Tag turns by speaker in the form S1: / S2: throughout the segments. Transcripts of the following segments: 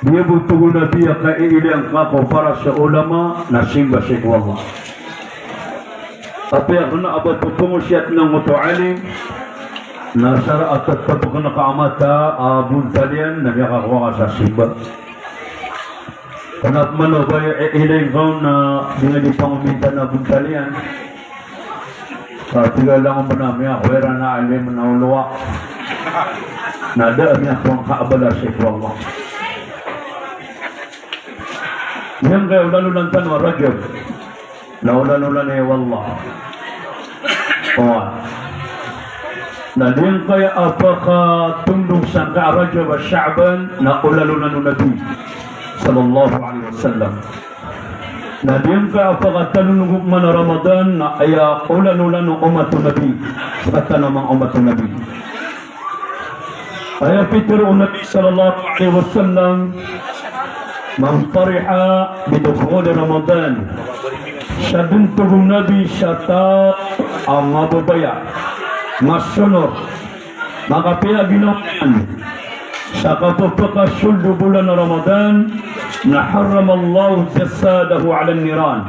S1: Dia butuh nabi yang kailang kako para sa ulama na simba sa Allah. Tapi ako na abad pumusyat ng mutualim na sara at tapos na kaamata buntalian na nakakuha sa simba. Kanap man o ba ilang kaon na binali panguminta na buntalian. Tiga lang ang manami ako, wera na alim na uluwa. Nada niya akong kaabala sa Allah. Yang kaya ulan-ulan tanwa Rajab. Na ulan-ulan ay wallah. Na din kaya apaka tundong sa Rajab at Sha'ban na ulan-ulan ng Nabi sallallahu alaihi wasallam. Na din kaya apaka tanunugog man na Ramadan na aya ulan-ulan ng umat ng Nabi sa tanamang umat ng Nabi. Aya fitur Nabi sallallahu alaihi wasallam man fariha bidukhul Ramadan. Sa duntugong Nabi syata ang mababaya masunod makapaya ginawan sa kapapakasuldo bulan na Ramadan na haram Allah jasadahu ala niran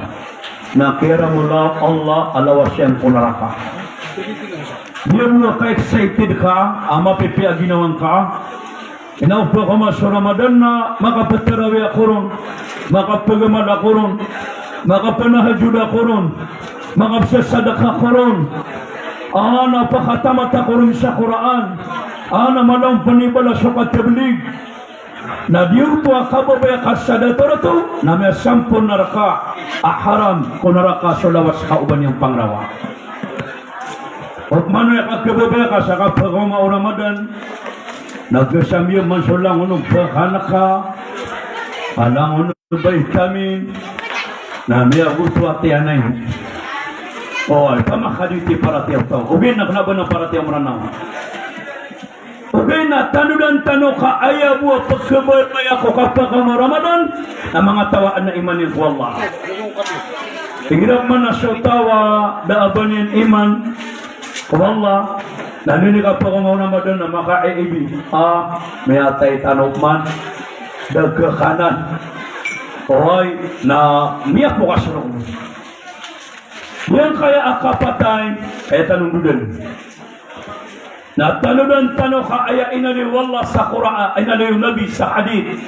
S1: na kira mula Allah alawasyan ko naraka. Dia mo ka-excited ka ama pipaya ginawan ka inaupa ka mas Ramadan na makapatarawi ako ron makapagamad ako ron makapanahajud ako ron makapasadaka ako ron napakatamat ako ron sa Quran malang panibala sa katablig na diyo po akababaya kasadator ito na may sampun naraka haram kung naraka sa lawas kauban yung pangrawa at mano yung akababaya ka sa kapagama o Ramadan nagkasamyo man sa lang unong paghanaka alang unong vitamin na may agusto at yanay pamakaditi para tiyaw tao ubin na kanaban ng para tiyaw maranaw ubin na tanudan tano ka ayaw mo pagkabay may ako kapag ang Ramadan na mga tawaan na imanin ko Allah tingirap man na sa tawa daaban yung iman ko Allah naninig kapag ang Ramadan na makaiibig may atay tanok man dagkakanan oy na miyak mo kasunod yan kaya akapatay kaya tanundudan na tanudan tano ka aya inali wallah sa Quran inali yung Nabi sa hadith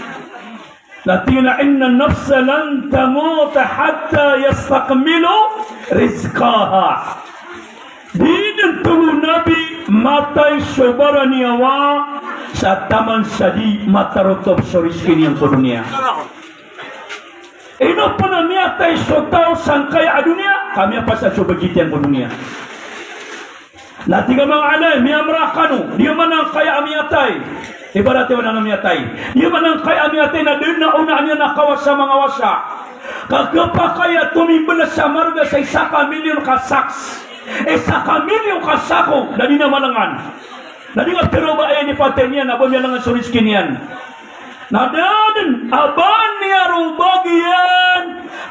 S1: na tina inna nafsa lan tamuta hatta yastakmilu rizqaha din tulo Nabi matay sobara niyawa sa taman sadi matarotop sa rizki niyang po dunia ino po na niya tayo sotaw sangkay a dunia kami apa sa subagitian po dunia natiga mga alay miya marakano diya manang kaya amiyatay ibarat yung manang amiyatay diya manang kaya amiyatay na din na una niya nakawas sa mga wasa kagapa kaya tumimbala sa marga sa 1 milyon kasaks 1 milyon kasako na di na malangan na di nga pero ba ay ni pater niya na niya lang ang suriskin yan nadadan aban niya rubagian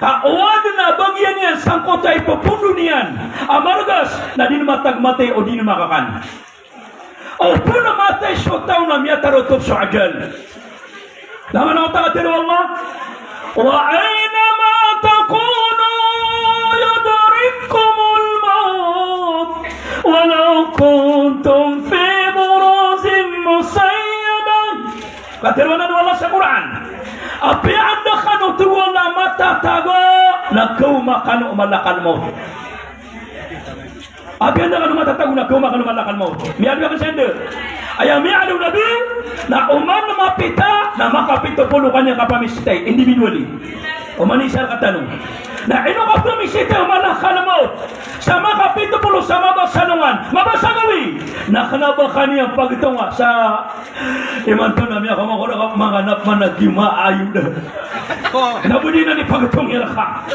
S1: awad na bagian niya sangkot ay papundo niyan amargas na din matagmatay o di na makakan o po na matay so tao na miya tarotop sa ajal naman ako takatiro Allah wa ayna ma takunu yadarikumul maut walau kuntum fi buruzin musayyadan katirwanan wala sa Quran api anda kanu tuwala mata tago na kau makanu malakan mo api anda kanu mata tago na kau makanu malakan mo miadu ka sende aya miadu Nabi na uman mapita na makapito pulukan niya kapamistay individually uman isar katanong na ino ka pamisita malakan mo sa makapito pulo sa mabasanungan mabasagawi na kanaba kaniyang pagtunga sa iman to namin ako maganap man nagima ayun nabudi na ni pagtung niya ka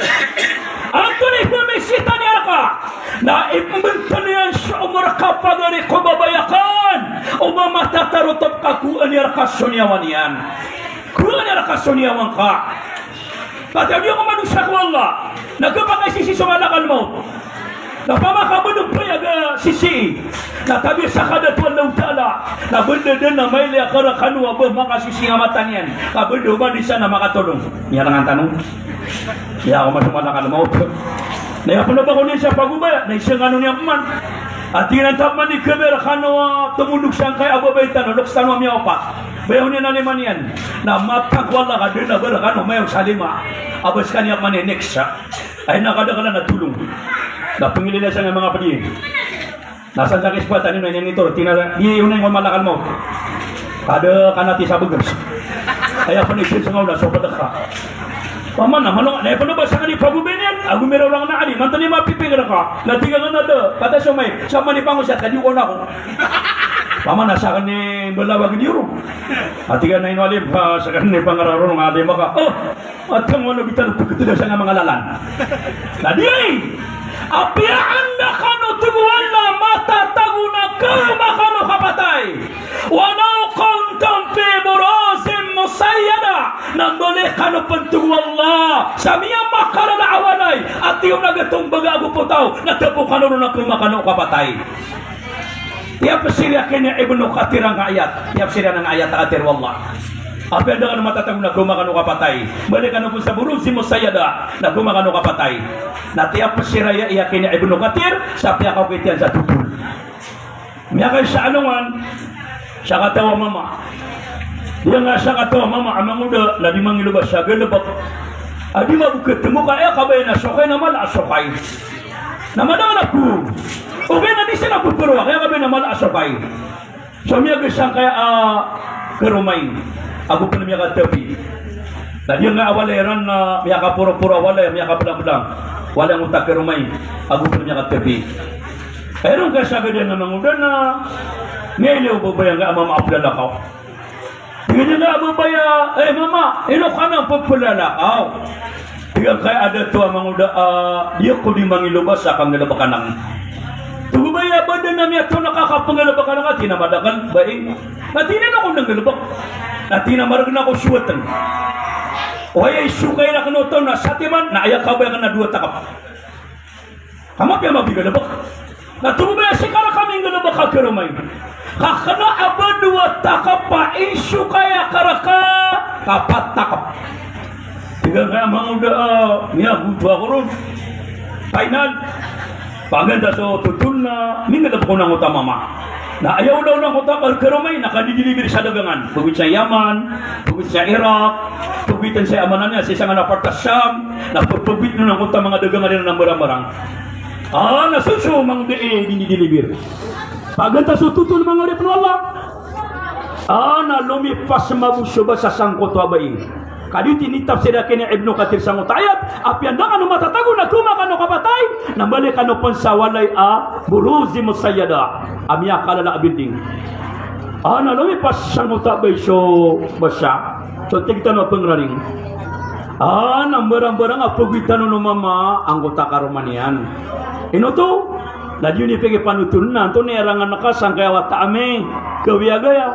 S1: Anto ni pamisita niya ka na ipumunta niya sa umar kapag ni kumabayakan umamatatarotop ka kuan niya kasunyawan yan kuan niya kasunyawan ka pati ang iyong manusia ko Allah nagkapag ay sisi sumalakal mo Napamaka bedong payaga sisi. Na tabi sa kadatuan ng tala. Na benda din na may liya karakanu abah maka sisi nga matan yan. Kabendo ba di sana makatulong? Yan ang tanong. Ya ako masumala ka na maupag. Naya pa na ba ko niya sa pagubaya? Na isang ano niya man. At tinantap man ni Kemer kano tumundok siyang kay ababay tanong. Loks tanong niya opa. Bayaw niya na naman yan. Na matagwala ka din na barakano mayang salima. Abas kanya man ni next siya. Ay nakadakala na tulong. Napangilila siya ng mga padiyin. Nasaan sa kispatan nino yan ito. Iunay mo malakal mo. Kada kanati sa bugas. Kaya panisyon sa ngaw na so padaka. Paman na malong na pa ba sa kani pagubinyan? Agumero lang na ali. Mantan ni mapipigil ka. Natiga ka na do. Kata sumay. Sama ni pangusat kadi ko na ko. Paman na sa kani balawag ni Euro. Atiga na inwalim pa sa kani pangararo ng ate maka. Oh, at kang ano bitan pagkatuda sa nga mga lalan. Nadi! Apiyaan na kano tuguan na matatago na kamakano kapatay. Wanaw kontam pe borozim musayada. Nandole kano pantugu Allah. Sa miya makalala awanay. At yung nagatong bagago po tao. Natapo kano na kumakano kapatay. Tiap sila kanya ibnu katir ang ayat. Tiap sila ng ayat atir wallah. Apa yang dengan matatang na kumakano kapatay. Balik ano po sa buruzim musayada. Na kumakano kapatay. Na tiap siraya iya kanya ibnu katir. Sa piyakaw kitiyan sa tupul. Miyakay sa anuman. Siya katawa mama. Dia nga siya katawa mama. Amang uda. Na di mangilubas siya. Galabak. Adi mabukit. Temu kaya kabay na sokay naman. Asokay. Namadang aku. Okay na di sila pupurwa. Kaya kabay naman asokay. So miyagay siya kaya kerumay. Ako pa na miya katabi. Na dia nga awaleran na miya ka puro-puro awalay. Miya ka belang-belang. Wala ang utak kerumay. Ako pa na miya katabi. Ayun ka siya ganda na manguda na ngayon babaya nga mama aplalakaw. Tingnan nga babaya, mama, ino ka nang pagpalalakaw. Tingnan kaya ada to ang manguda, dia ko di mangilubas sa kang nalabakan ng. Tugubaya ba din na miya to nakakapangalabakan ng tinamadakan ba eh? Natinan ako ng galabak. Natinamarag na ako suwatan. O ay sukay na kanoto na satiman, na ayak ka ba ka na duwa takap. Hamap yung mabigalabak. Natubaya si kara kaming galabak kakarumay. Kakana abadwa takap pa isu kaya karaka kapat takap. Tiga kaya mga uda niya butuh ako ron. Final. Paganda so tutul na mingat ako ng utama ma. Na ayaw daw ng utama karumay nakadidilibir sa dagangan. Pagwit sa Yaman, pagwit sa Iraq, pagwitan sa amanan niya sa isang anapartas Sham, napagpagwit na ng utama mga dagangan nila ng marang-marang. Nasuso mang dinidilibir. Paganta so tutul mga rep Allah. Na lumipas mabusyo ba sa sangkot wabay. Kadit tinitap sila kini Ibnu Kathir sangot ayat. Apian na ano matatago na kumakano kapatay. Nambalik ano pon sa walay buruzi musayyada. Amya kalala abinding. Na lumipas sangot wabay so basa. So tigtan mo pengraring. Nang barang-barang apugitan no mama anggota karomanian. Ino to na diyo ni pegi panutunan na to ni erangan nakasang kaya wata ame kawiyagaya.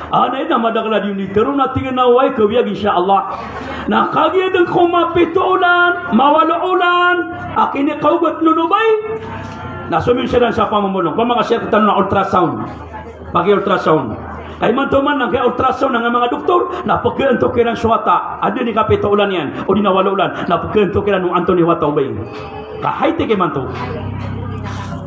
S1: Na ina madagla diyo ni teru na tingin na way kawiyag insyaallah. Na kagya ng kumapito ulan, mawalo ulan, akini kaugat nunubay. Nasumil siya sa pamamulong. Pamakasya ko tanong na ultrasound. Pagi-ultrasound. Ay man to man kay ultrasound ng mga doktor napagkaan to kirang suwata adi ni kapito ulan yan o di nawala ulan napagkaan to kirang nung Anthony Wata ubay kahay teke man to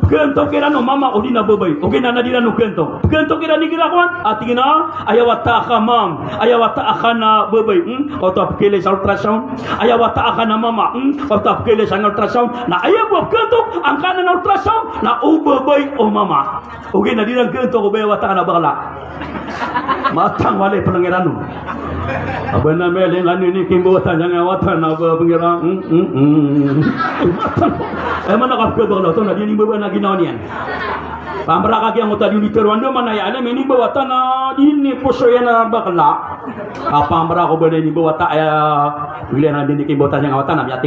S1: kento kirang no mama o di nababay o gina na di na no kento kirang ni ginakuan at gina ayawata ka mam ayawata ka na babay o to apkele sa ultrasound ayawata ka na mama o to apkele sa ultrasound na ayaw kento ang kanan ultrasound na ubabay o mama o gina di na kento ko bayawata ka na bakla matang wala panangirano. Aba na meling ano ni kimbutan yang awatan na pangirang. Man nakapkabak na to na dining baba na ginawa niyan. Pamra kagi ang utadi ni Terwando man ay alam ini bawatan na ini puso yan na bakla. Pamra ko ba ni bawata ay wala na din kimbutan yang awatan na